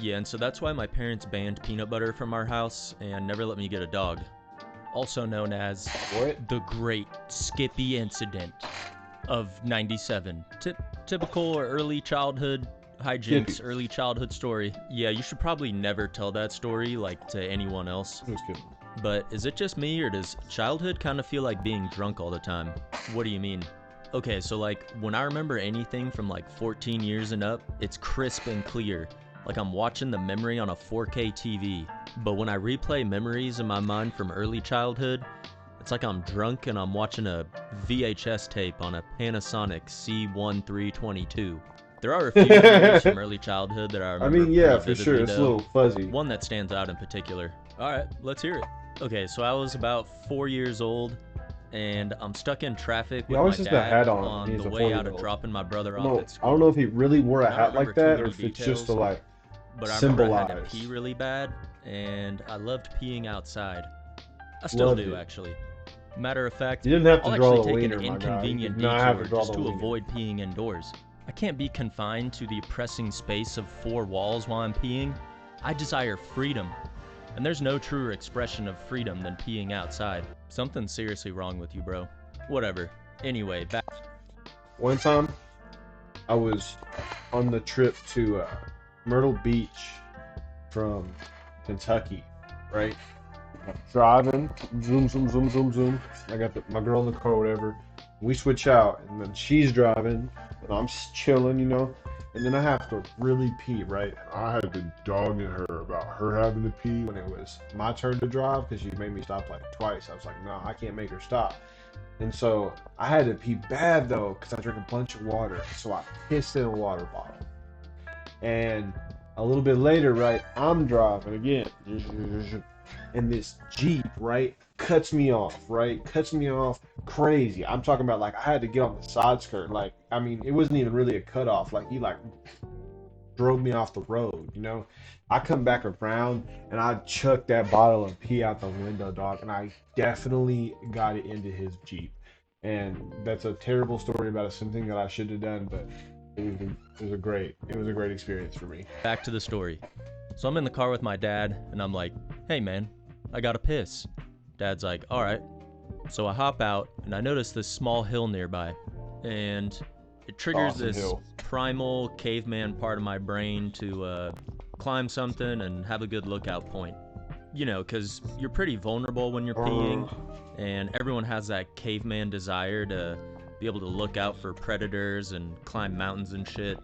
Yeah, and so that's why my parents banned peanut butter from our house and never let me get a dog. Also known as What? the Great Skippy Incident of '97. Typical early childhood hijinks, Skippy. early childhood story. Yeah, you should probably never tell that story like to anyone else. I'm just kidding. But is it just me, or does childhood kind of feel like being drunk all the time? What do you mean? Okay, so like when I remember anything from like 14 years and up, it's crisp and clear, like I'm watching the memory on a 4K TV. But when I replay memories in my mind from early childhood, it's like I'm drunk and I'm watching a VHS tape on a Panasonic C1322. There are a few memories from early childhood that I I remember mean, yeah, pretty for sure. vividly, It's a though. little fuzzy. One that stands out in particular. All right, let's hear it. Okay, so I was about 4 years old, and I'm stuck in traffic He with always my has the dad hat on. He's the a way out of 4-year-old. dropping my brother I off don't at know. I school. don't know if he really wore a And I hat don't like remember too that, or many if it's just to details, like but I remember I had to symbolize. pee really bad, and I loved peeing outside. I still Loved do, it. actually. Matter of fact, You didn't have to I'll draw actually the take an wiener, my guy. You inconvenient did not have to detour draw just the to wiener. avoid peeing indoors. I can't be confined to the oppressing space of four walls while I'm peeing. I desire freedom. And there's no truer expression of freedom than peeing outside. Something's seriously wrong with you, bro. Whatever. Anyway, back. One time, I was on the trip to Myrtle Beach from Kentucky, right? I'm driving, zoom, zoom, zoom, zoom, zoom. I got my girl in the car, whatever. We switch out, and then she's driving, and I'm just chilling, you know. And then I have to really pee, right? I had been dogging her about her having to pee when it was my turn to drive because she made me stop like twice. I was like, no, I can't make her stop. And so I had to pee bad though because I drank a bunch of water. So I pissed in a water bottle. And a little bit later, right, I'm driving again. And this Jeep, right, cuts me off, right? Cuts me off crazy. I'm talking about like I had to get on the side skirt. Like, I mean, it wasn't even really a cutoff. Like he like drove me off the road, you know? I come back around and I chucked that bottle of pee out the window, dog, and I definitely got it into his Jeep. And that's a terrible story about something that I should have done, but it was a great experience for me. Back to the story. So I'm in the car with my dad, and I'm like, hey man, I gotta piss. Dad's like, alright. So I hop out, and I notice this small hill nearby. And it triggers Awesome this hill. primal caveman part of my brain to climb something and have a good lookout point. You know, because you're pretty vulnerable when you're peeing, and everyone has that caveman desire to be able to look out for predators and climb mountains and shit.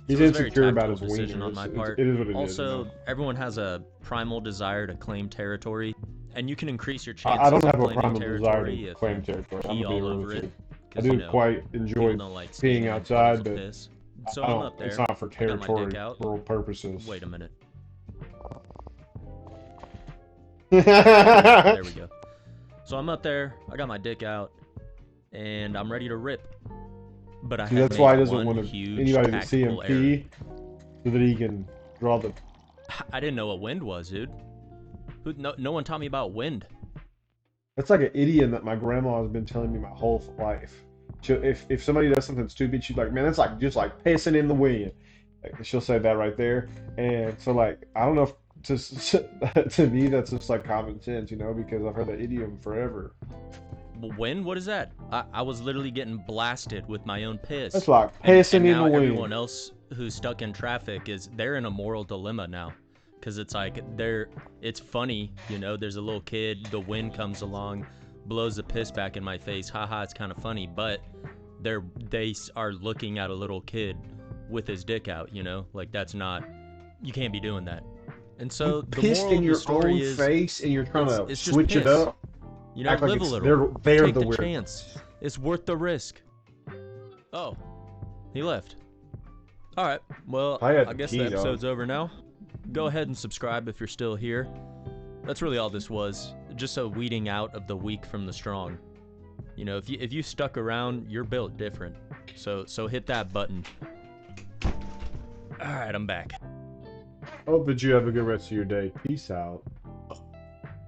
He's So it was a very insecure about his tactical decision wiener. on my It's- part. It is what it is. Also, everyone has a primal desire to claim territory, and you can increase your I chances don't have of a claiming primal desire territory to if claim you territory. I'm pee gonna be all real over with it. you. I 'Cause, do you know, quite enjoy people don't like standing peeing in outside, puddles of but piss. So I I'm don't. up there. It's not for I got my dick territorial out. purposes. Wait a minute. There There we go. So I'm up there. I got my dick out, and I'm ready to rip. But I See, had that's why he made doesn't one want huge anybody to see him tactical pee, so that he can draw the. I didn't know what wind was, dude. No one taught me about wind. That's like an idiom that my grandma has been telling me my whole life. If somebody does something stupid, she's like, "Man, that's like just like pissing in the wind." Like, she'll say that right there, and so like I don't know if to me that's just like common sense, you know, because I've heard that idiom forever. Wind? What is that? I was literally getting blasted with my own piss. That's like And pissing in now the wind. everyone else who's stuck in traffic they're in a moral dilemma now. Cause it's like it's funny, you know, there's a little kid, the wind comes along, blows the piss back in my face, haha, it's kind of funny, but they are looking at a little kid with his dick out, you know, like that's not, you can't be doing that. And so the Pissed moral in of your the story own is, face, and you're trying to it's just switch it piss. up. You know, Act like live a it's little. they're Take the the weird chance. It's worth the risk. Oh, he left. All right. Well, I had I to guess pee, the dog. episode's over now. Go ahead and subscribe if you're still here. That's really all this was. Just a weeding out of the weak from the strong. You know, if you stuck around, you're built different. So hit that button. All right, I'm back. Hope that you have a good rest of your day. Peace out.